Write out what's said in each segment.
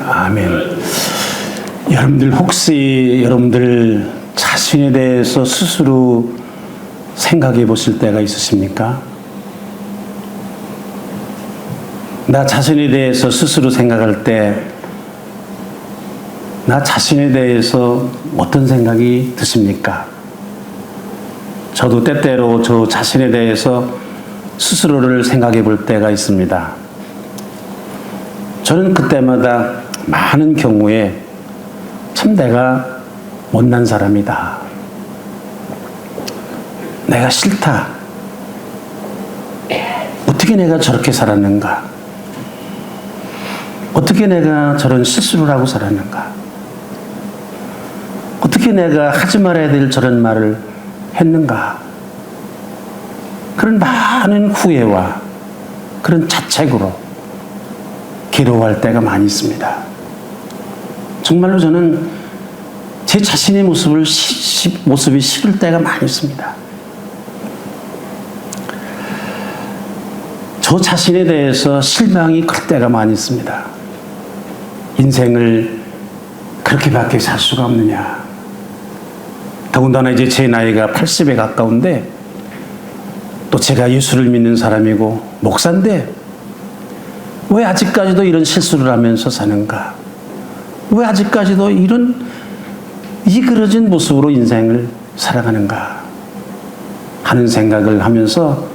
아멘. 여러분들 혹시 여러분들 자신에 대해서 스스로 생각해 보실 때가 있으십니까? 나 자신에 대해서 스스로 생각할 때 나 자신에 대해서 어떤 생각이 드십니까? 저도 때때로 저 자신에 대해서 스스로를 생각해 볼 때가 있습니다. 저는 그때마다 많은 경우에 참 내가 못난 사람이다. 내가 싫다. 어떻게 내가 저렇게 살았는가? 어떻게 내가 저런 실수를 하고 살았는가? 어떻게 내가 하지 말아야 될 저런 말을 했는가? 그런 많은 후회와 그런 자책으로 괴로워할 때가 많이 있습니다. 정말로 저는 제 자신의 모습이 싫을 때가 많이 있습니다. 저 자신에 대해서 실망이 클 때가 많이 있습니다. 인생을 그렇게밖에 살 수가 없느냐. 더군다나 이제 제 나이가 80에 가까운데 또 제가 예수를 믿는 사람이고 목사인데 왜 아직까지도 이런 실수를 하면서 사는가? 왜 아직까지도 이런 이그러진 모습으로 인생을 살아가는가? 하는 생각을 하면서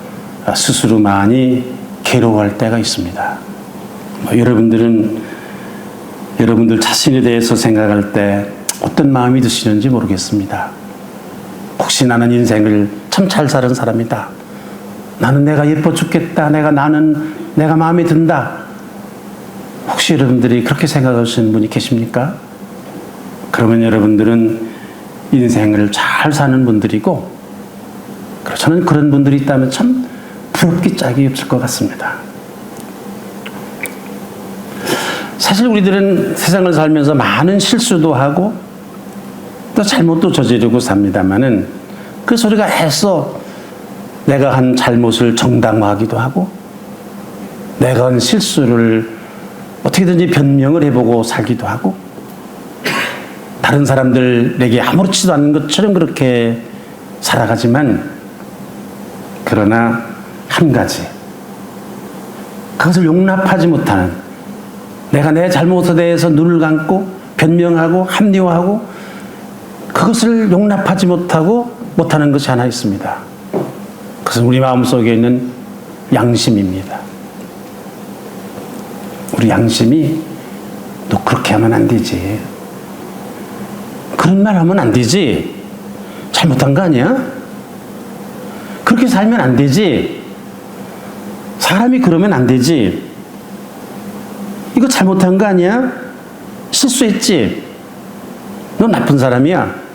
스스로 많이 괴로워할 때가 있습니다. 여러분들 자신에 대해서 생각할 때 어떤 마음이 드시는지 모르겠습니다. 혹시 나는 인생을 참 잘 사는 사람이다. 나는 내가 예뻐 죽겠다. 나는 내가 마음에 든다. 혹시 여러분들이 그렇게 생각하시는 분이 계십니까? 그러면 여러분들은 인생을 잘 사는 분들이고, 저는 그런 분들이 있다면 참 부럽기 짝이 없을 것 같습니다. 사실 우리들은 세상을 살면서 많은 실수도 하고 또 잘못도 저지르고 삽니다만은 그래서 우리가 애써 내가 한 잘못을 정당화하기도 하고 내가 한 실수를 어떻게든지 변명을 해보고 살기도 하고 다른 사람들에게 아무렇지도 않은 것처럼 그렇게 살아가지만 그러나 한 가지 그것을 용납하지 못하는 내가 내 잘못에 대해서 눈을 감고 변명하고 합리화하고 그것을 용납하지 못하는 것이 하나 있습니다. 그것은 우리 마음속에 있는 양심입니다. 우리 양심이 너 그렇게 하면 안 되지. 그런 말 하면 안 되지. 잘못한 거 아니야? 그렇게 살면 안 되지. 사람이 그러면 안 되지. 이거 잘못한 거 아니야? 실수했지? 너 나쁜 사람이야.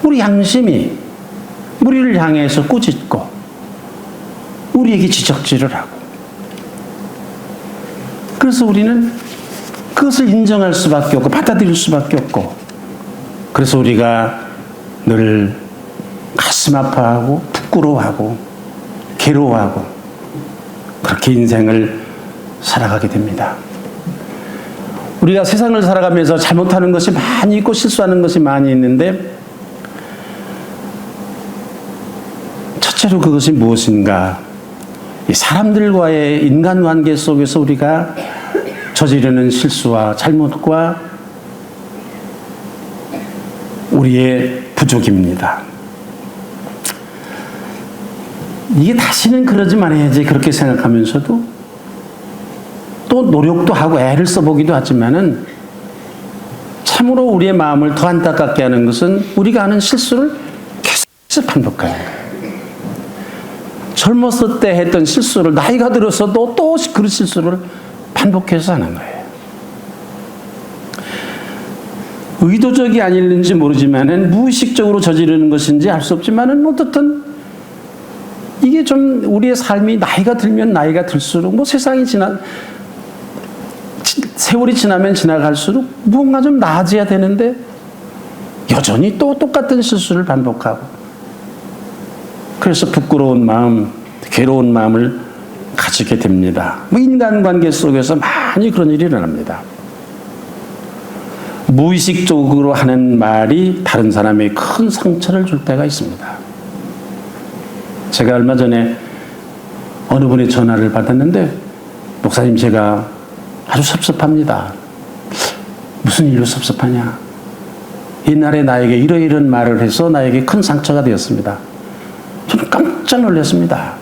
우리 양심이 우리를 향해서 꾸짖고 우리에게 지적질을 하고 그래서 우리는 그것을 인정할 수밖에 없고 받아들일 수밖에 없고 그래서 우리가 늘 가슴 아파하고 부끄러워하고 괴로워하고 그렇게 인생을 살아가게 됩니다. 우리가 세상을 살아가면서 잘못하는 것이 많이 있고 실수하는 것이 많이 있는데 첫째로 그것이 무엇인가? 이 사람들과의 인간관계 속에서 우리가 저지르는 실수와 잘못과 우리의 부족입니다. 이게 다시는 그러지 말아야지 그렇게 생각하면서도 또 노력도 하고 애를 써보기도 하지만은 참으로 우리의 마음을 더 안타깝게 하는 것은 우리가 하는 실수를 계속 반복하는 거예요. 젊었을 때 했던 실수를 나이가 들어서도 또 그 실수를 반복해서 하는 거예요. 의도적이 아닐는지 모르지만은 무의식적으로 저지르는 것인지 알 수 없지만은 어떻든 이게 좀 우리의 삶이 나이가 들면 나이가 들수록 뭐 세상이 세월이 지나면 지나갈수록 무언가 좀 나아져야 되는데 여전히 또 똑같은 실수를 반복하고 그래서 부끄러운 마음, 괴로운 마음을 가지게 됩니다. 인간관계 속에서 많이 그런 일이 일어납니다. 무의식적으로 하는 말이 다른 사람에게 큰 상처를 줄 때가 있습니다. 제가 얼마 전에 어느 분의 전화를 받았는데, 목사님, 제가 아주 섭섭합니다. 무슨 일로 섭섭하냐? 옛날에 나에게 이러이런 말을 해서 나에게 큰 상처가 되었습니다. 저는 깜짝 놀랐습니다.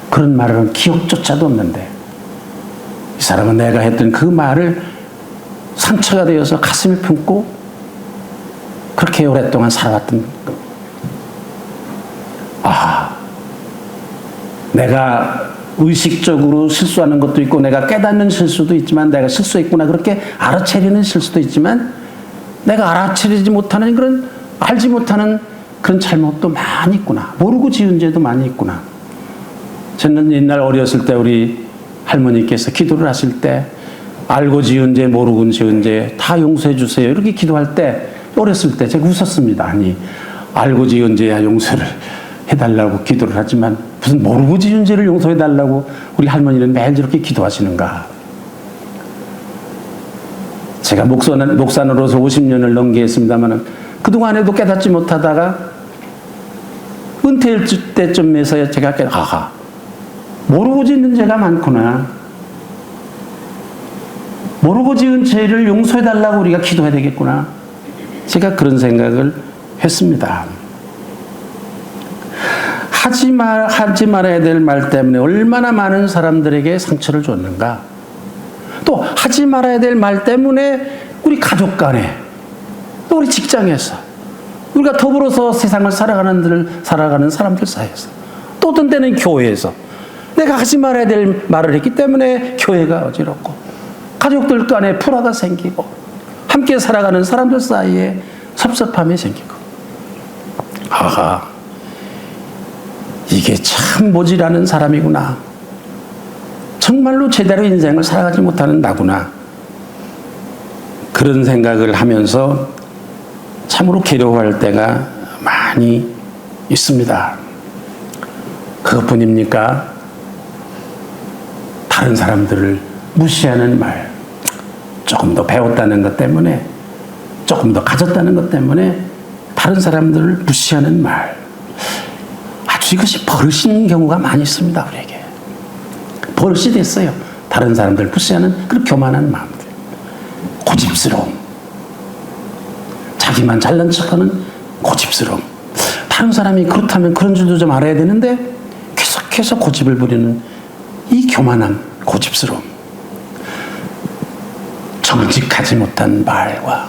그런 말을 한 기억조차도 없는데, 이 사람은 내가 했던 그 말을 상처가 되어서 가슴을 품고 그렇게 오랫동안 살아왔던 겁니다. 내가 의식적으로 실수하는 것도 있고, 내가 깨닫는 실수도 있지만, 내가 실수했구나 그렇게 알아차리는 실수도 있지만, 내가 알아차리지 못하는 그런, 알지 못하는 그런 잘못도 많이 있구나. 모르고 지은 죄도 많이 있구나. 저는 옛날 어렸을 때 우리 할머니께서 기도를 하실 때, 알고 지은 죄, 모르고 지은 죄 다 용서해 주세요, 이렇게 기도할 때, 어렸을 때 제가 웃었습니다. 아니, 알고 지은 죄야 용서를 해달라고 기도를 하지만 무슨 모르고 지은 죄를 용서해달라고 우리 할머니는 매일 저렇게 기도하시는가. 제가 목사로서 50년을 넘게 했습니다만, 그동안에도 깨닫지 못하다가 은퇴할 때쯤에서 제가 모르고 짓는 죄가 많구나. 모르고 지은 죄를 용서해달라고 우리가 기도해야 되겠구나. 제가 그런 생각을 했습니다. 하지 말아야 될 말 때문에 얼마나 많은 사람들에게 상처를 줬는가. 또 하지 말아야 될 말 때문에 우리 가족 간에, 또 우리 직장에서, 우리가 더불어서 세상을 살아가는 사람들 사이에서, 또 어떤 때는 교회에서 내가 하지 말아야 될 말을 했기 때문에 교회가 어지럽고, 가족들 간에 불화가 생기고, 함께 살아가는 사람들 사이에 섭섭함이 생기고, 이게 참 모질하는 사람이구나. 정말로 제대로 인생을 살아가지 못하는 나구나. 그런 생각을 하면서 참으로 괴로워할 때가 많이 있습니다. 그것뿐입니까? 다른 사람들을 무시하는 말, 조금 더 배웠다는 것 때문에, 조금 더 가졌다는 것 때문에 다른 사람들을 무시하는 말, 이것이 버릇인 경우가 많이 있습니다. 우리에게 버릇이 됐어요. 다른 사람들 무시하는 그런 교만한 마음들, 고집스러움, 자기만 잘난 척하는 고집스러움. 다른 사람이 그렇다면 그런 줄도 좀 알아야 되는데 계속해서 고집을 부리는 이 교만함, 고집스러움, 정직하지 못한 말과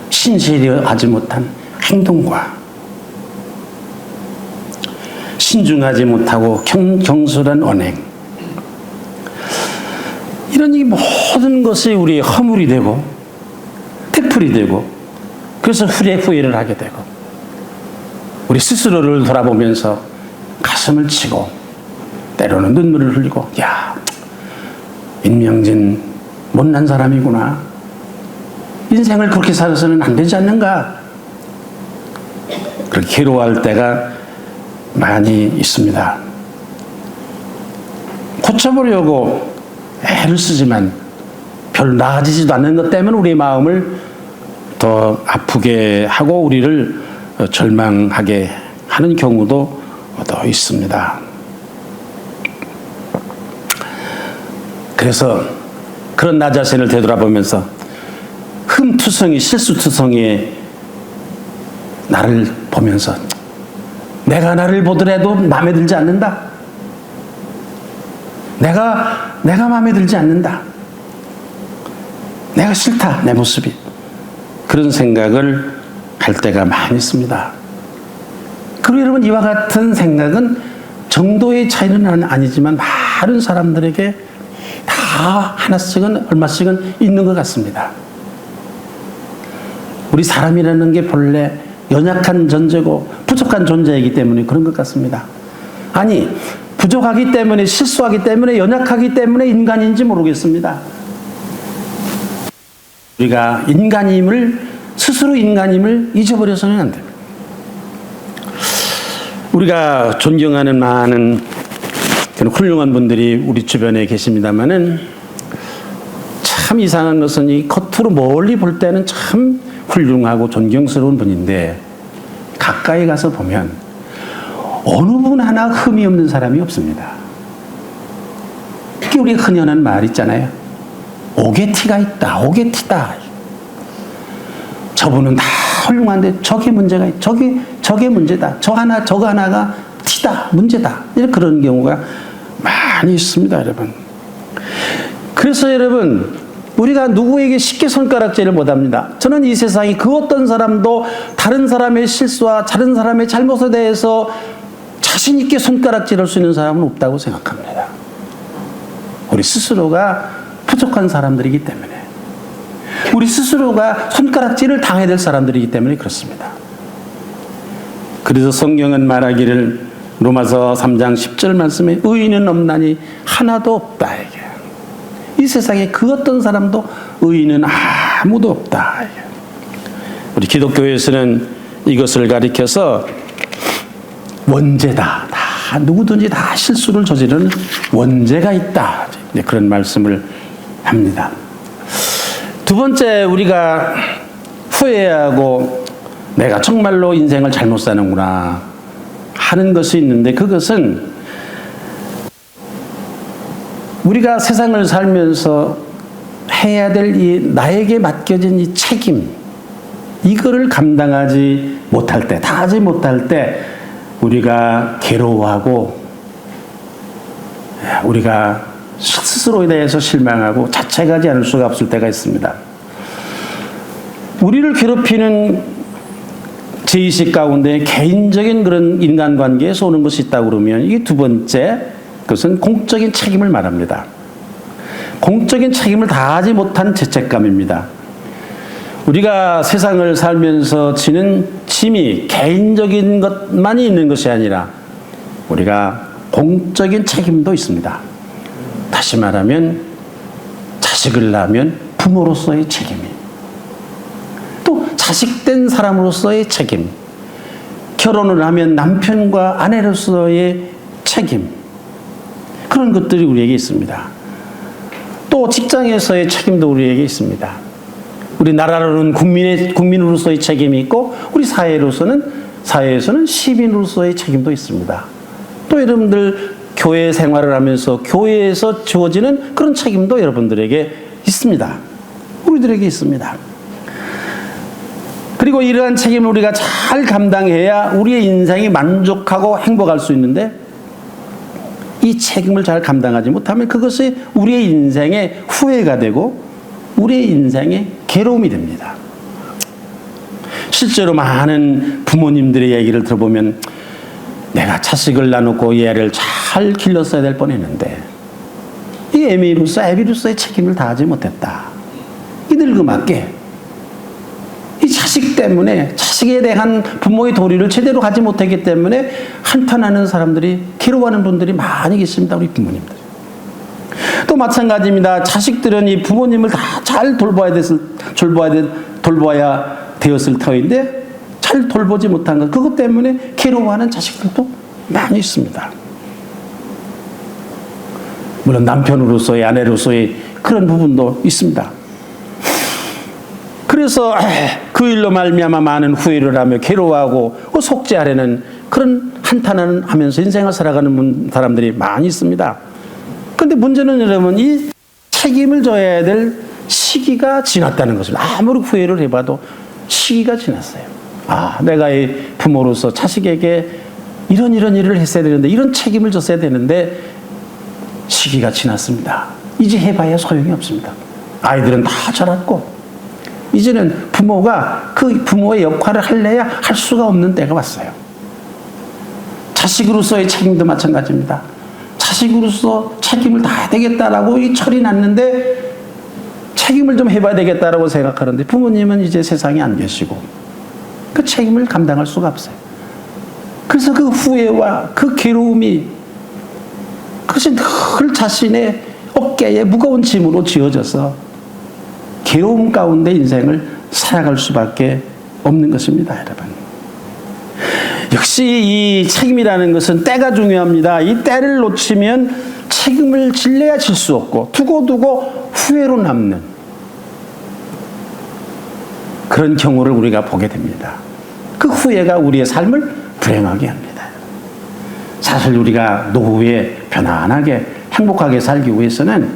신실하지 못한 행동과 신중하지 못하고 경솔한 언행, 이런 이 모든 것이 우리의 허물이 되고 태풀이 되고, 그래서 후회를 하게 되고, 우리 스스로를 돌아보면서 가슴을 치고 때로는 눈물을 흘리고, 임명진 못난 사람이구나, 인생을 그렇게 살아서는 안 되지 않는가, 그렇게 괴로워할 때가 많이 있습니다. 고쳐보려고 애를 쓰지만 별로 나아지지도 않는 것 때문에 우리의 마음을 더 아프게 하고 우리를 절망하게 하는 경우도 더 있습니다. 그래서 그런 나 자신을 되돌아보면서 흠투성이, 실수투성이의 나를 보면서 내가 나를 보더라도 마음에 들지 않는다. 내가 마음에 들지 않는다. 내가 싫다, 내 모습이. 그런 생각을 할 때가 많이 있습니다. 그리고 여러분, 이와 같은 생각은 정도의 차이는 아니지만 많은 사람들에게 다 하나씩은 얼마씩은 있는 것 같습니다. 우리 사람이라는 게 본래 연약한 존재고 부족한 존재이기 때문에 그런 것 같습니다. 아니, 부족하기 때문에, 실수하기 때문에, 연약하기 때문에 인간인지 모르겠습니다. 우리가 스스로 인간임을 잊어버려서는 안 됩니다. 우리가 존경하는 많은 그런 훌륭한 분들이 우리 주변에 계십니다만은, 참 이상한 것은 이 겉으로 멀리 볼 때는 참 훌륭하고 존경스러운 분인데 가까이 가서 보면 어느 분 하나 흠이 없는 사람이 없습니다. 특히 우리가 흔히 하는 말 있잖아요. 오게티가 있다. 오게티다. 저분은 다 훌륭한데 저게 문제가 있다. 저게 문제다. 저거 하나가 티다. 문제다. 이런 그런 경우가 많이 있습니다, 여러분. 그래서 여러분, 우리가 누구에게 쉽게 손가락질을 못합니다. 저는 이 세상에 그 어떤 사람도 다른 사람의 실수와 다른 사람의 잘못에 대해서 자신 있게 손가락질할 수 있는 사람은 없다고 생각합니다. 우리 스스로가 부족한 사람들이기 때문에, 우리 스스로가 손가락질을 당해야 될 사람들이기 때문에 그렇습니다. 그래서 성경은 말하기를 로마서 3장 10절 말씀에 의인은 없나니 하나도 없다. 이 세상에 그 어떤 사람도 의인은 아무도 없다. 우리 기독교에서는 이것을 가리켜서 원죄다. 다 누구든지 다 실수를 저지르는 원죄가 있다. 그런 말씀을 합니다. 두 번째, 우리가 후회하고 내가 정말로 인생을 잘못 사는구나 하는 것이 있는데, 그것은 우리가 세상을 살면서 해야 될 이 나에게 맡겨진 이 책임, 이거를 감당하지 못할 때, 다 하지 못할 때 우리가 괴로워하고 우리가 스스로에 대해서 실망하고 자책하지 않을 수가 없을 때가 있습니다. 우리를 괴롭히는 죄의식 가운데 개인적인 그런 인간관계에서 오는 것이 있다고 그러면, 이게 두 번째, 그것은 공적인 책임을 말합니다. 공적인 책임을 다하지 못한 죄책감입니다. 우리가 세상을 살면서 지는 짐이 개인적인 것만이 있는 것이 아니라 우리가 공적인 책임도 있습니다. 다시 말하면 자식을 낳으면 부모로서의 책임이, 또 자식된 사람으로서의 책임, 결혼을 하면 남편과 아내로서의 책임, 그런 것들이 우리에게 있습니다. 또 직장에서의 책임도 우리에게 있습니다. 우리 나라로는 국민으로서의 책임이 있고, 우리 사회에서는 시민으로서의 책임도 있습니다. 또 여러분들 교회 생활을 하면서 교회에서 주어지는 그런 책임도 여러분들에게 있습니다. 우리들에게 있습니다. 그리고 이러한 책임을 우리가 잘 감당해야 우리의 인생이 만족하고 행복할 수 있는데, 이 책임을 잘 감당하지 못하면 그것이 우리의 인생의 후회가 되고 우리의 인생의 괴로움이 됩니다. 실제로 많은 부모님들의 얘기를 들어보면, 내가 자식을 낳아놓고 얘를 잘 길렀어야 될 뻔했는데 이 애비로서의 책임을 다하지 못했다. 이 늙음맞게 이 자식 때문에, 자식에 대한 부모의 도리를 제대로 하지 못했기 때문에 한탄하는 사람들이, 괴로워하는 분들이 많이 계십니다. 우리 부모님들. 또 마찬가지입니다. 자식들은 이 부모님을 다 잘 돌봐야 되었을 터인데 잘 돌보지 못한 것, 그것 때문에 괴로워하는 자식들도 많이 있습니다. 물론 남편으로서의, 아내로서의 그런 부분도 있습니다. 그래서 그 일로 말미암아 많은 후회를 하며 괴로워하고 속죄하려는 그런 한탄을 하면서 인생을 살아가는 사람들이 많이 있습니다. 그런데 문제는 여러분, 이 책임을 져야 될 시기가 지났다는 것을, 아무리 후회를 해봐도 시기가 지났어요. 내가 이 부모로서 자식에게 이런 일을 했어야 되는데, 이런 책임을 졌어야 되는데 시기가 지났습니다. 이제 해봐야 소용이 없습니다. 아이들은 다 자랐고 이제는 부모가 그 부모의 역할을 할래야 할 수가 없는 때가 왔어요. 자식으로서의 책임도 마찬가지입니다. 자식으로서 책임을 다해야 되겠다라고 이 철이 났는데, 책임을 좀 해봐야 되겠다라고 생각하는데 부모님은 이제 세상에 안 계시고 그 책임을 감당할 수가 없어요. 그래서 그 후회와 그 괴로움이, 그것이 늘 자신의 어깨에 무거운 짐으로 지어져서 괴로움 가운데 인생을 살아갈 수밖에 없는 것입니다, 여러분. 역시 이 책임이라는 것은 때가 중요합니다. 이 때를 놓치면 책임을 질래야 질 수 없고 두고 후회로 남는, 그런 경우를 우리가 보게 됩니다. 그 후회가 우리의 삶을 불행하게 합니다. 사실 우리가 노후에 편안하게 행복하게 살기 위해서는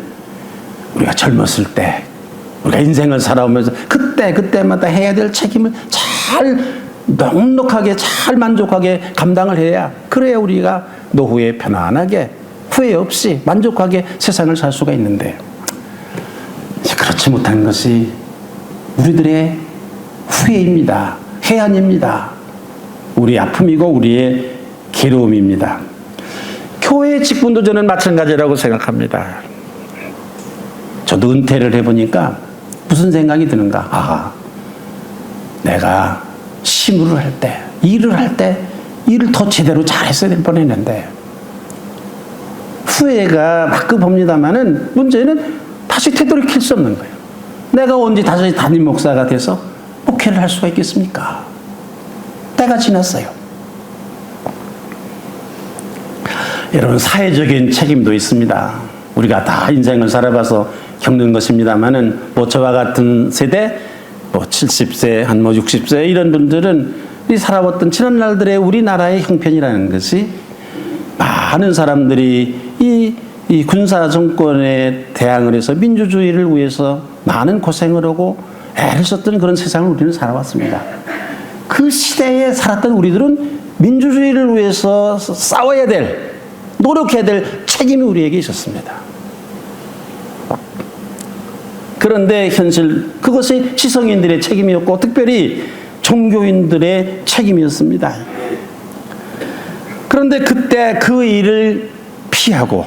우리가 젊었을 때 우리가 인생을 살아오면서 그때마다 해야 될 책임을 잘 넉넉하게 잘 만족하게 감당을 해야, 그래야 우리가 노후에 편안하게 후회 없이 만족하게 세상을 살 수가 있는데, 그렇지 못한 것이 우리들의 후회입니다. 해안입니다. 우리 아픔이고 우리의 괴로움입니다. 교회 직분도 저는 마찬가지라고 생각합니다. 저도 은퇴를 해보니까 무슨 생각이 드는가? 내가 시무를 할 때, 일을 할 때 일을 더 제대로 잘했어야 될 뻔했는데, 후회가 막급합니다마는 문제는 다시 되돌이킬 수 없는 거예요. 내가 언제 다시 담임 목사가 돼서 목회를 할 수가 있겠습니까? 때가 지났어요. 여러분, 사회적인 책임도 있습니다. 우리가 다 인생을 살아봐서 겪는 것입니다만은, 저와 같은 세대, 70세, 60세 이런 분들은 이 살아왔던 지난 날들의 우리나라의 형편이라는 것이, 많은 사람들이 이 군사 정권에 대항을 해서 민주주의를 위해서 많은 고생을 하고 애를 썼던 그런 세상을 우리는 살아왔습니다. 그 시대에 살았던 우리들은 민주주의를 위해서 싸워야 될, 노력해야 될 책임이 우리에게 있었습니다. 그런데 현실, 그것이 시성인들의 책임이었고 특별히 종교인들의 책임이었습니다. 그런데 그때 그 일을 피하고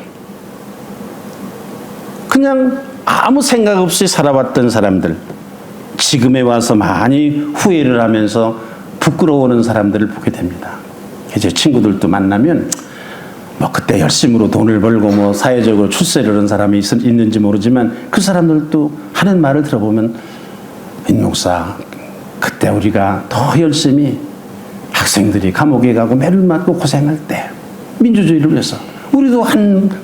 그냥 아무 생각 없이 살아왔던 사람들, 지금에 와서 많이 후회를 하면서 부끄러워하는 사람들을 보게 됩니다. 제 친구들도 만나면 그때 열심으로 돈을 벌고 사회적으로 출세를 한 사람이 있는지 모르지만, 그 사람들도 하는 말을 들어보면, 임 목사, 그때 우리가 더 열심히 학생들이 감옥에 가고 매를 맞고 고생할 때 민주주의를 위해서 우리도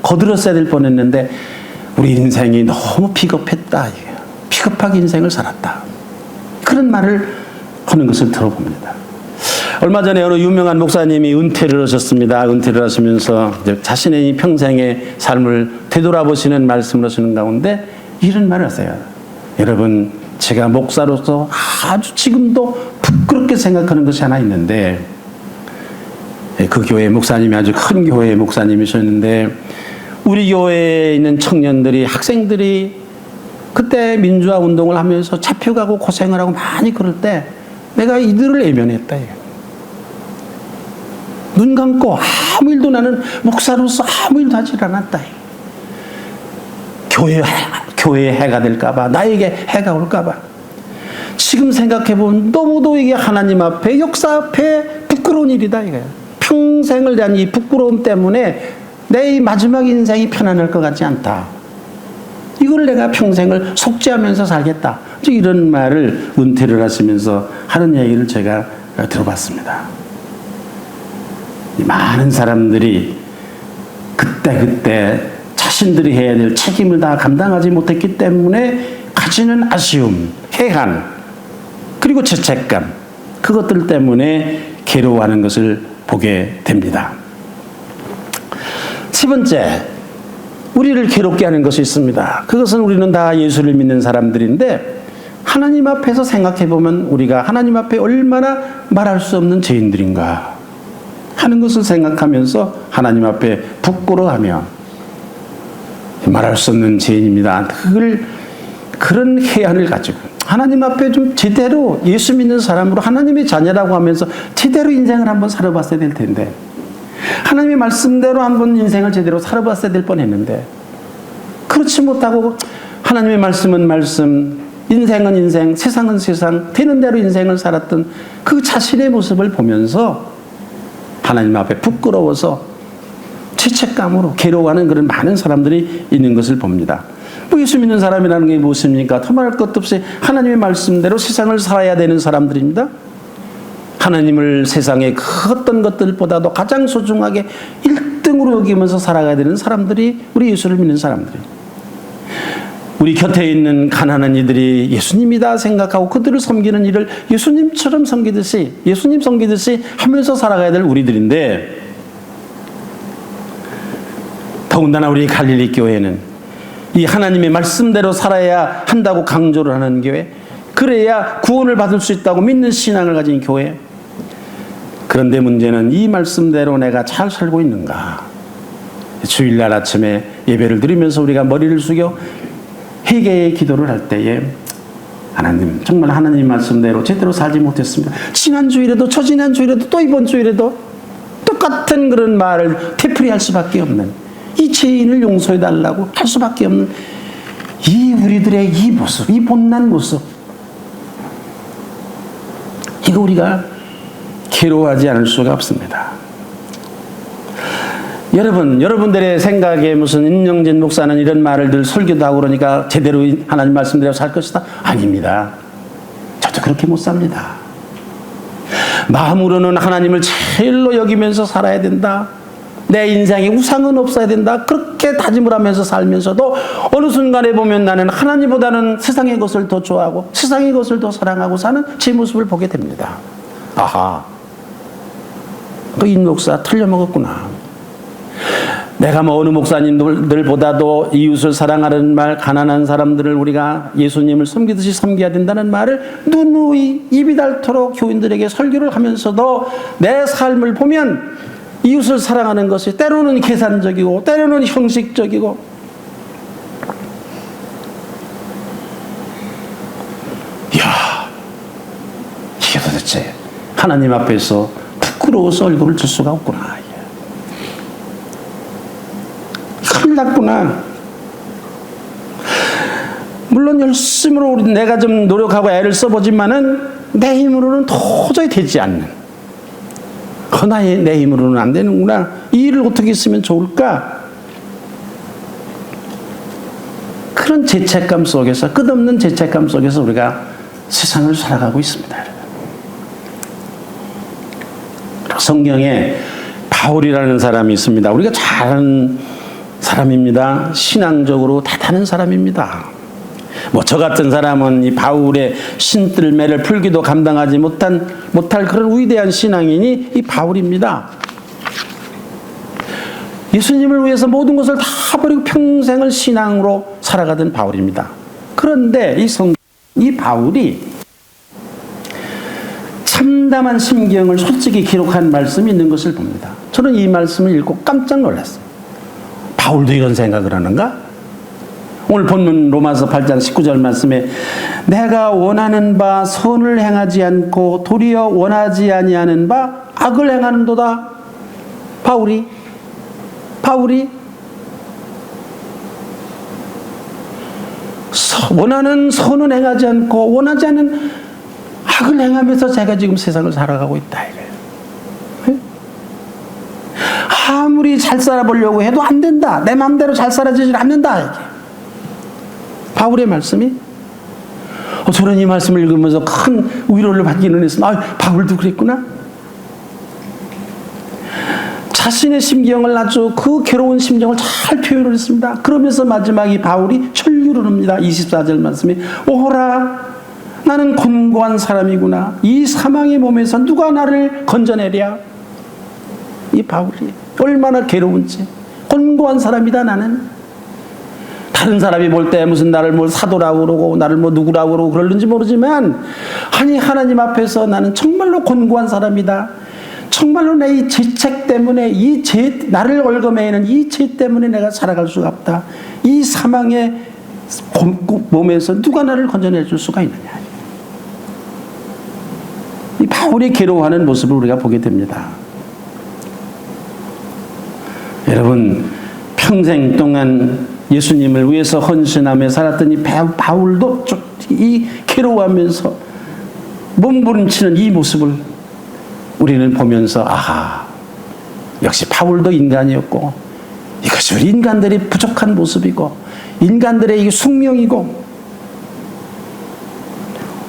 거들었어야 될 뻔했는데 우리 인생이 너무 비겁했다. 비겁하게 인생을 살았다. 그런 말을 하는 것을 들어봅니다. 얼마 전에 어느 유명한 목사님이 은퇴를 하셨습니다. 은퇴를 하시면서 자신의 평생의 삶을 되돌아보시는 말씀을 하시는 가운데 이런 말을 하세요. 여러분, 제가 목사로서 아주 지금도 부끄럽게 생각하는 것이 하나 있는데, 그 교회 목사님이 아주 큰 교회의 목사님이셨는데, 우리 교회에 있는 청년들이, 학생들이 그때 민주화 운동을 하면서 잡혀가고 고생을 하고 많이 그럴 때 내가 이들을 외면했다. 눈 감고 아무 일도, 나는 목사로서 아무 일도 하지 않았다. 교회에 해가 될까봐, 나에게 해가 올까봐. 지금 생각해보면 너무도 이게 하나님 앞에, 역사 앞에 부끄러운 일이다 이거야. 평생을 대한 이 부끄러움 때문에 내 이 마지막 인생이 편안할 것 같지 않다. 이걸 내가 평생을 속죄하면서 살겠다. 이런 말을 은퇴를 하시면서 하는 얘기를 제가 들어봤습니다. 많은 사람들이 그때 자신들이 해야 될 책임을 다 감당하지 못했기 때문에 가지는 아쉬움, 해한, 그리고 죄책감, 그것들 때문에 괴로워하는 것을 보게 됩니다. 세 번째, 우리를 괴롭게 하는 것이 있습니다. 그것은 우리는 다 예수를 믿는 사람들인데, 하나님 앞에서 생각해보면 우리가 하나님 앞에 얼마나 말할 수 없는 죄인들인가 하는 것을 생각하면서 하나님 앞에 부끄러워하며, 말할 수 없는 죄인입니다. 그런 해안을 가지고 하나님 앞에 좀 제대로 예수 믿는 사람으로 하나님의 자녀라고 하면서 제대로 인생을 한번 살아봤어야 될 텐데, 하나님의 말씀대로 한번 인생을 제대로 살아봤어야 될 뻔했는데, 그렇지 못하고 하나님의 말씀은 말씀, 인생은 인생, 세상은 세상, 되는 대로 인생을 살았던 그 자신의 모습을 보면서 하나님 앞에 부끄러워서 죄책감으로 괴로워하는 그런 많은 사람들이 있는 것을 봅니다. 예수 믿는 사람이라는 게 무엇입니까? 더말할 것도 없이 하나님의 말씀대로 세상을 살아야 되는 사람들입니다. 하나님을 세상의 그 어떤 것들보다도 가장 소중하게 1등으로 여기면서 살아가야 되는 사람들이 우리 예수를 믿는 사람들이에요. 우리 곁에 있는 가난한 이들이 예수님이다 생각하고 그들을 섬기는 일을 예수님처럼 섬기듯이, 예수님 섬기듯이 하면서 살아가야 될 우리들인데, 더군다나 우리 갈릴리 교회는 이 하나님의 말씀대로 살아야 한다고 강조를 하는 교회, 그래야 구원을 받을 수 있다고 믿는 신앙을 가진 교회. 그런데 문제는 이 말씀대로 내가 잘 살고 있는가? 주일날 아침에 예배를 드리면서 우리가 머리를 숙여 회개의 기도를 할 때에, 하나님, 정말 하나님 말씀대로 제대로 살지 못했습니다. 지난 주일에도, 저지난 주일에도, 또 이번 주일에도 똑같은 그런 말을 되풀이할 수밖에 없는, 이 죄인을 용서해달라고 할 수밖에 없는 이 우리들의 이 모습, 이 못난 모습, 이거 우리가 괴로워하지 않을 수가 없습니다. 여러분들의 생각에 무슨 임영진 목사는 이런 말을 늘 설교도 하고 그러니까 제대로 하나님 말씀대로 살 것이다? 아닙니다. 저도 그렇게 못 삽니다. 마음으로는 하나님을 제일로 여기면서 살아야 된다. 내 인생에 우상은 없어야 된다. 그렇게 다짐을 하면서 살면서도 어느 순간에 보면 나는 하나님보다는 세상의 것을 더 좋아하고 세상의 것을 더 사랑하고 사는 제 모습을 보게 됩니다. 아하, 그 임 목사 틀려먹었구나. 내가 뭐 어느 목사님들보다도 이웃을 사랑하는 말, 가난한 사람들을 우리가 예수님을 섬기듯이 섬겨야 된다는 말을 누누이 입이 닳도록 교인들에게 설교를 하면서도 내 삶을 보면 이웃을 사랑하는 것이 때로는 계산적이고 때로는 형식적이고, 이야, 이게 도대체 하나님 앞에서 부끄러워서 얼굴을 들 수가 없구나. 큰일 났구나. 물론 열심으로 내가 좀 노력하고 애를 써보지만은 내 힘으로는 도저히 되지 않는, 내 힘으로는 안 되는구나. 이 일을 어떻게 했으면 좋을까? 그런 죄책감 속에서, 끝없는 죄책감 속에서 우리가 세상을 살아가고 있습니다. 성경에 바울이라는 사람이 있습니다. 우리가 잘 아는 사람입니다. 신앙적으로 대단한 사람입니다. 뭐 저 같은 사람은 이 바울의 신들매를 풀기도 감당하지 못할 그런 위대한 신앙인이 이 바울입니다. 예수님을 위해서 모든 것을 다 버리고 평생을 신앙으로 살아가던 바울입니다. 그런데 이 바울이 참담한 심경을 솔직히 기록한 말씀이 있는 것을 봅니다. 저는 이 말씀을 읽고 깜짝 놀랐어요. 바울도 이런 생각을 하는가? 오늘 본문 로마서 8장 19절 말씀에 내가 원하는 바 선을 행하지 않고 도리어 원하지 아니하는 바 악을 행하는도다. 바울이 원하는 선은 행하지 않고 원하지 않는 악을 행하면서 제가 지금 세상을 살아가고 있다 이거예요. 아무리 잘 살아보려고 해도 안 된다. 내 마음대로 잘 살아지질 않는다. 이게. 바울의 말씀이, 저는 이 말씀을 읽으면서 큰 위로를 받기는 했습니다. 바울도 그랬구나. 자신의 심경을 아주 그 괴로운 심정을 잘 표현을 했습니다. 그러면서 마지막 이 바울이 혈류를 합니다. 24절 말씀이 오호라 나는 곤고한 사람이구나. 이 사망의 몸에서 누가 나를 건져내랴. 이 바울이 얼마나 괴로운지. 곤고한 사람이다 나는. 다른 사람이 볼 때 무슨 나를 뭘 사도라고 그러고 나를 뭐 누구라고 그러고 그러는지 모르지만, 아니 하나님 앞에서 나는 정말로 곤고한 사람이다. 정말로 내 이 죄책 때문에 나를 얽어매이는 이 죄 때문에 내가 살아갈 수가 없다. 이 사망의 몸에서 누가 나를 건져낼 수가 있느냐. 이 바울이 괴로워하는 모습을 우리가 보게 됩니다. 여러분, 평생 동안 예수님을 위해서 헌신하며 살았던 이 바울도 이 괴로워하면서 몸부림치는 이 모습을 우리는 보면서 아하, 역시 바울도 인간이었고 이것이 우리 인간들이 부족한 모습이고 인간들의 이 숙명이고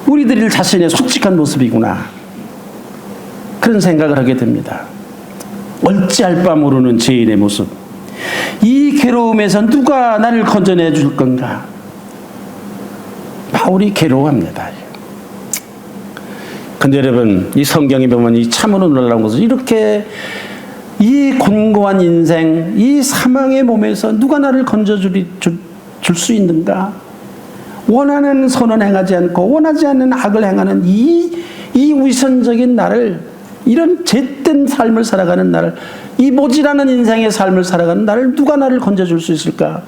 우리들이 자신의 솔직한 모습이구나, 그런 생각을 하게 됩니다. 어찌할 바 모르는 죄인의 모습. 이 괴로움에서 누가 나를 건져내 줄 건가? 바울이 괴로워합니다. 근데 여러분, 이 성경에 보면 이 참으로 놀라운 것은 이렇게 이 곤고한 인생, 이 사망의 몸에서 누가 나를 건져줄 수 있는가? 원하는 선은 행하지 않고 원하지 않는 악을 행하는 이 위선적인 나를, 이런 잿된 삶을 살아가는 나를, 이 모질하는 인생의 삶을 살아가는 나를 누가 나를 건져줄 수 있을까?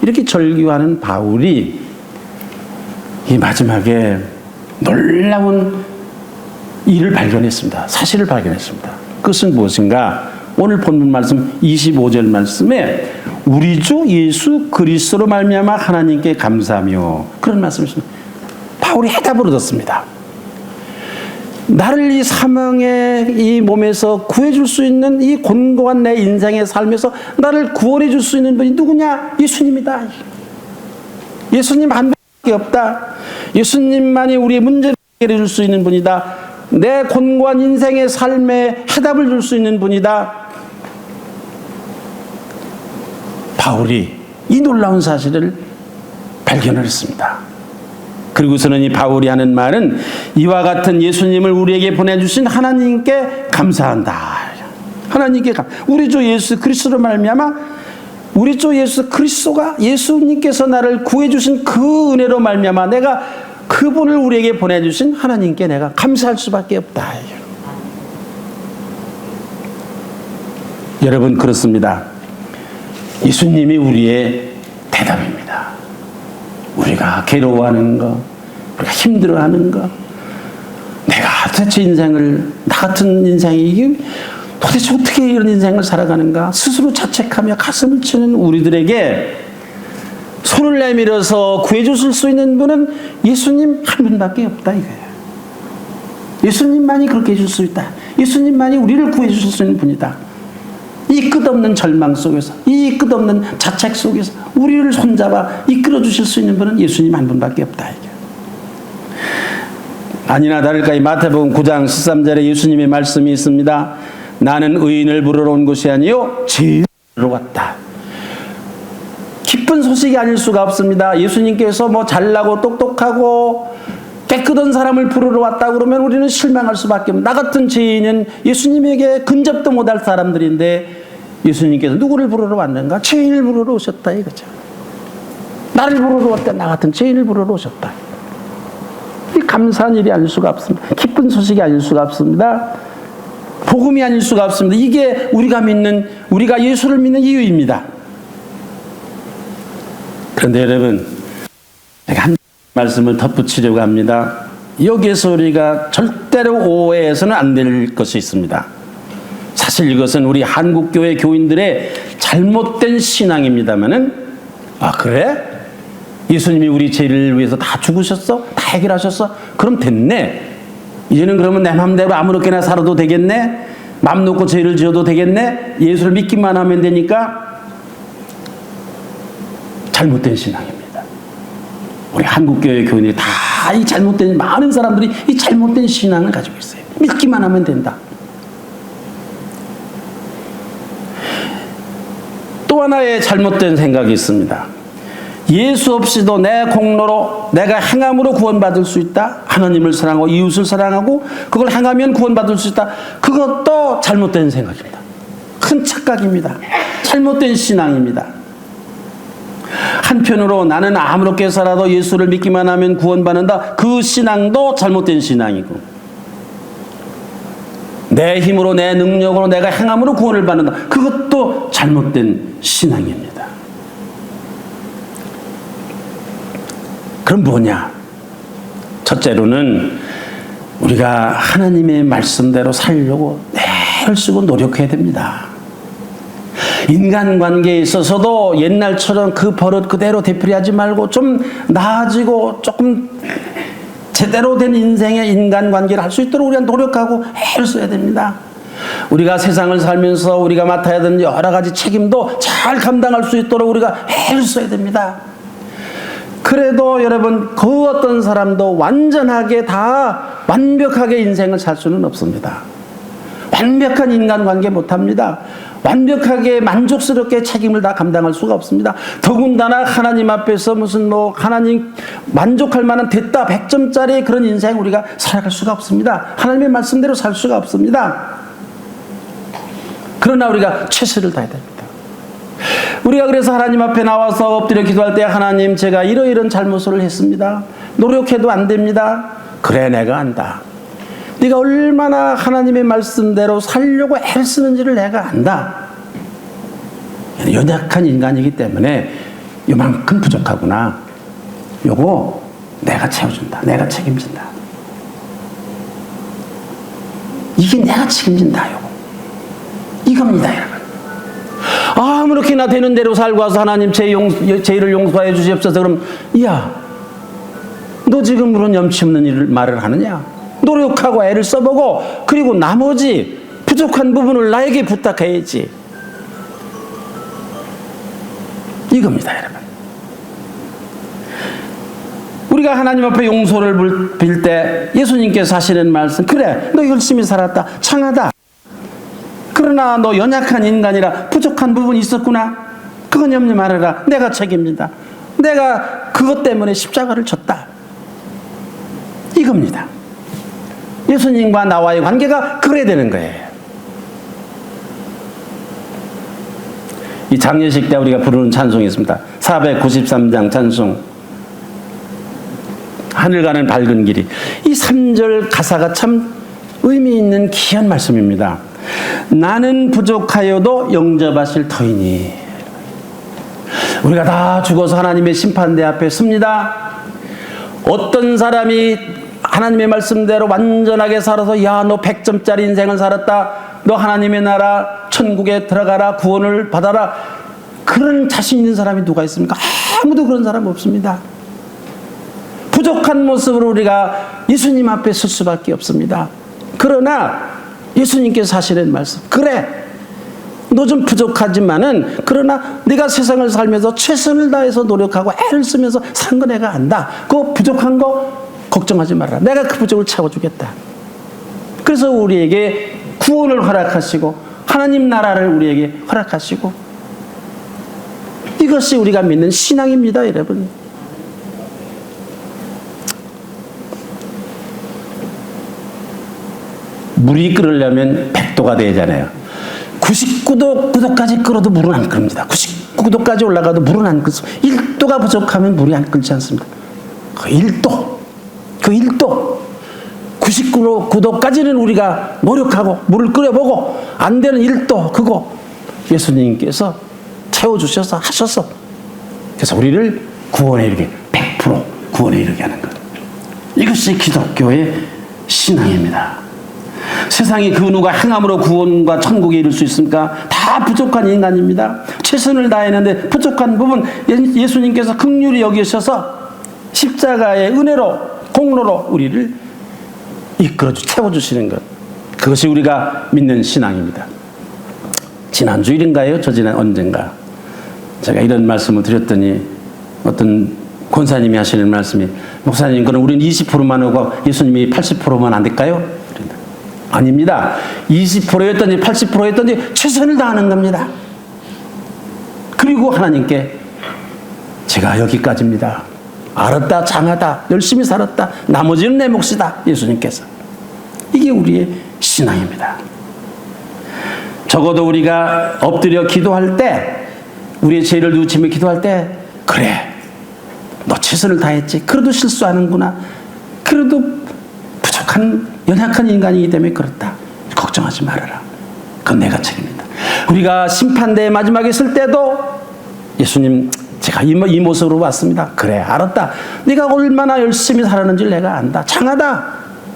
이렇게 절규하는 바울이 이 마지막에 놀라운 일을 발견했습니다. 사실을 발견했습니다. 그것은 무엇인가? 오늘 본문 말씀 25절 말씀에 우리 주 예수 그리스도로 말미암아 하나님께 감사하며, 그런 말씀을 했습니다. 바울이 해답을 얻었습니다. 나를 이 사망의 이 몸에서 구해줄 수 있는 이 곤고한 내 인생의 삶에서 나를 구원해 줄 수 있는 분이 누구냐? 예수님이다. 예수님 한 분밖에 없다. 예수님만이 우리의 문제를 해결해 줄 수 있는 분이다. 내 곤고한 인생의 삶에 해답을 줄 수 있는 분이다. 바울이 이 놀라운 사실을 발견을 했습니다. 그리고서는 이 바울이 하는 말은 이와 같은 예수님을 우리에게 보내주신 하나님께 감사한다. 하나님께 우리 주 예수 그리스도로 말미암아, 우리 주 예수 그리스도가, 예수님께서 나를 구해주신 그 은혜로 말미암아 내가 그분을 우리에게 보내주신 하나님께 내가 감사할 수밖에 없다. 여러분, 그렇습니다. 예수님이 우리의 대답입니다. 우리가 괴로워하는 것, 우리가 힘들어하는 것, 내가 도대체 인생을, 나 같은 인생이 이게 도대체 어떻게 이런 인생을 살아가는가 스스로 자책하며 가슴을 치는 우리들에게 손을 내밀어서 구해주실 수 있는 분은 예수님 한 분밖에 없다 이거예요. 예수님만이 그렇게 해줄 수 있다. 예수님만이 우리를 구해주실 수 있는 분이다. 이 끝없는 절망 속에서, 이 끝없는 자책 속에서 우리를 손잡아 이끌어 주실 수 있는 분은 예수님 한 분밖에 없다 이게. 아니나 다를까 이 마태복음 9장 13절에 예수님의 말씀이 있습니다. 나는 의인을 부르러 온 것이 아니요 죄인을 부르러 왔다. 기쁜 소식이 아닐 수가 없습니다. 예수님께서 뭐 잘나고 똑똑하고 깨끗한 사람을 부르러 왔다 그러면 우리는 실망할 수밖에 없는, 나 같은 죄인은 예수님에게 근접도 못할 사람들인데 예수님께서 누구를 부르러 왔는가? 죄인을 부르러 오셨다 이거죠. 나를 부르러 왔다. 나 같은 죄인을 부르러 오셨다. 이 감사한 일이 아닐 수가 없습니다. 기쁜 소식이 아닐 수가 없습니다. 복음이 아닐 수가 없습니다. 이게 우리가 예수를 믿는 이유입니다. 그런데 여러분, 제가 한 말씀을 덧붙이려고 합니다. 여기에서 우리가 절대로 오해해서는 안 될 것이 있습니다. 사실 이것은 우리 한국교회 교인들의 잘못된 신앙입니다만은, 아 그래? 예수님이 우리 죄를 위해서 다 죽으셨어? 다 해결하셨어? 그럼 됐네. 이제는 그러면 내 마음대로 아무렇게나 살아도 되겠네? 마음 놓고 죄를 지어도 되겠네? 예수를 믿기만 하면 되니까? 잘못된 신앙입니다. 우리 한국교회 교인들이 다 이 잘못된, 많은 사람들이 이 잘못된 신앙을 가지고 있어요. 믿기만 하면 된다. 또 하나의 잘못된 생각이 있습니다. 예수 없이도 내 공로로, 내가 행함으로 구원받을 수 있다. 하나님을 사랑하고 이웃을 사랑하고 그걸 행하면 구원받을 수 있다. 그것도 잘못된 생각입니다. 큰 착각입니다. 잘못된 신앙입니다. 한편으로 나는 아무렇게 살아도 예수를 믿기만 하면 구원받는다. 그 신앙도 잘못된 신앙이고, 내 힘으로, 내 능력으로, 내가 행함으로 구원을 받는다. 그것도 잘못된 신앙입니다. 그럼 뭐냐? 첫째로는 우리가 하나님의 말씀대로 살려고 애를 쓰고 노력해야 됩니다. 인간관계에 있어서도 옛날처럼 그 버릇 그대로 되풀이하지 말고 좀 나아지고 조금 제대로 된 인생의 인간관계를 할 수 있도록 우리가 노력하고 애를 써야 됩니다. 우리가 세상을 살면서 우리가 맡아야 되는 여러 가지 책임도 잘 감당할 수 있도록 우리가 애를 써야 됩니다. 그래도 여러분, 그 어떤 사람도 완전하게 다 완벽하게 인생을 살 수는 없습니다. 완벽한 인간관계 못합니다. 완벽하게 만족스럽게 책임을 다 감당할 수가 없습니다. 더군다나 하나님 앞에서 무슨 하나님 만족할 만한 됐다 100점짜리 그런 인생 우리가 살아갈 수가 없습니다. 하나님의 말씀대로 살 수가 없습니다. 그러나 우리가 최선을 다해야 됩니다. 우리가 그래서 하나님 앞에 나와서 엎드려 기도할 때 하나님 제가 이러이런 잘못을 했습니다. 노력해도 안 됩니다. 그래 내가 안다. 네가 얼마나 하나님의 말씀대로 살려고 애를 쓰는지를 내가 안다. 연약한 인간이기 때문에 요만큼 부족하구나. 요거 내가 채워준다. 내가 책임진다. 이게 내가 책임진다. 요거. 이겁니다 여러분. 아무렇게나 되는 대로 살고 와서 하나님 죄를 용서해 주시옵소서. 그럼 야, 너 지금 그런 염치 없는 말을 하느냐? 노력하고 애를 써보고 그리고 나머지 부족한 부분을 나에게 부탁해야지. 이겁니다 여러분. 우리가 하나님 앞에 용서를 빌 때 예수님께서 하시는 말씀, 그래 너 열심히 살았다, 창하다. 그러나 너 연약한 인간이라 부족한 부분이 있었구나. 그건 염려 말아라. 내가 책임진다. 내가 그것 때문에 십자가를 졌다. 이겁니다. 예수님과 나와의 관계가 그래야 되는 거예요. 이 장례식 때 우리가 부르는 찬송이 있습니다. 493장 찬송. 하늘 가는 밝은 길이. 이 3절 가사가 참 의미 있는 귀한 말씀입니다. 나는 부족하여도 영접하실 터이니. 우리가 다 죽어서 하나님의 심판대 앞에 섭니다. 어떤 사람이 하나님의 말씀대로 완전하게 살아서 야, 너 100점짜리 인생을 살았다. 너 하나님의 나라 천국에 들어가라. 구원을 받아라. 그런 자신 있는 사람이 누가 있습니까? 아무도 그런 사람 없습니다. 부족한 모습으로 우리가 예수님 앞에 설 수밖에 없습니다. 그러나 예수님께서 하시는 말씀, 그래 너 좀 부족하지만은 그러나 네가 세상을 살면서 최선을 다해서 노력하고 애를 쓰면서 산 거 내가 안다. 그 부족한 거 걱정하지 말라. 내가 그 부족을 채워주겠다. 그래서 우리에게 구원을 허락하시고 하나님 나라를 우리에게 허락하시고, 이것이 우리가 믿는 신앙입니다 여러분. 물이 끓으려면 100도가 되잖아요. 99도까지 끓어도 물은 안 끓습니다. 99도까지 올라가도 물은 안 끓습니다. 1도가 부족하면 물이 안 끓지 않습니다. 그 1도, 99도까지는 우리가 노력하고 물을 끓여보고 안 되는 1도, 그거 예수님께서 채워주셔서 하셔서, 그래서 우리를 구원에 이르게 100% 구원에 이르게 하는 것. 이것이 기독교의 신앙입니다. 세상이 그 누가 행함으로 구원과 천국에 이를 수 있습니까? 다 부족한 인간입니다. 최선을 다했는데 부족한 부분 예수님께서 긍휼히 여기셔서 십자가의 은혜로 공로로 우리를 채워주시는 것. 그것이 우리가 믿는 신앙입니다. 지난 주일인가요? 저지난 언젠가 제가 이런 말씀을 드렸더니 어떤 권사님이 하시는 말씀이, 목사님 그럼 우리는 20%만 하고 예수님이 80%만 안 될까요? 아닙니다. 20%였든지 80%였든지 최선을 다하는 겁니다. 그리고 하나님께 제가 여기까지입니다. 알았다, 장하다, 열심히 살았다, 나머지는 내 몫이다. 예수님께서. 이게 우리의 신앙입니다. 적어도 우리가 엎드려 기도할 때, 우리의 죄를 뉘우치며 기도할 때, 그래 너 최선을 다했지. 그래도 실수하는구나. 그래도 부족한 연약한 인간이기 때문에 그렇다. 걱정하지 말아라. 그건 내가 책임진다. 우리가 심판대의 마지막에 있을 때도 예수님 제가 이 모습으로 왔습니다. 그래 알았다. 네가 얼마나 열심히 살았는지 내가 안다. 장하다.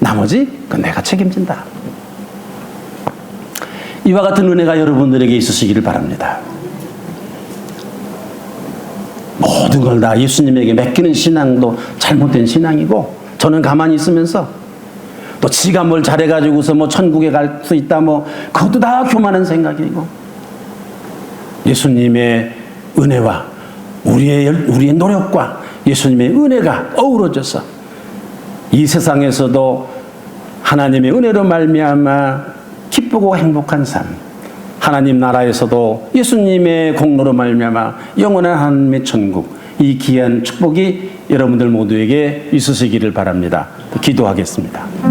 나머지 그건 내가 책임진다. 이와 같은 은혜가 여러분들에게 있으시기를 바랍니다. 모든 걸 다 예수님에게 맡기는 신앙도 잘못된 신앙이고, 저는 가만히 있으면서 또 지가 뭘 잘해가지고서 뭐 천국에 갈 수 있다, 뭐 그것도 다 교만한 생각이고, 예수님의 은혜와 우리의 노력과 예수님의 은혜가 어우러져서 이 세상에서도 하나님의 은혜로 말미암아 기쁘고 행복한 삶, 하나님 나라에서도 예수님의 공로로 말미암아 영원한 하나님의 천국, 이 귀한 축복이 여러분들 모두에게 있으시기를 바랍니다. 기도하겠습니다.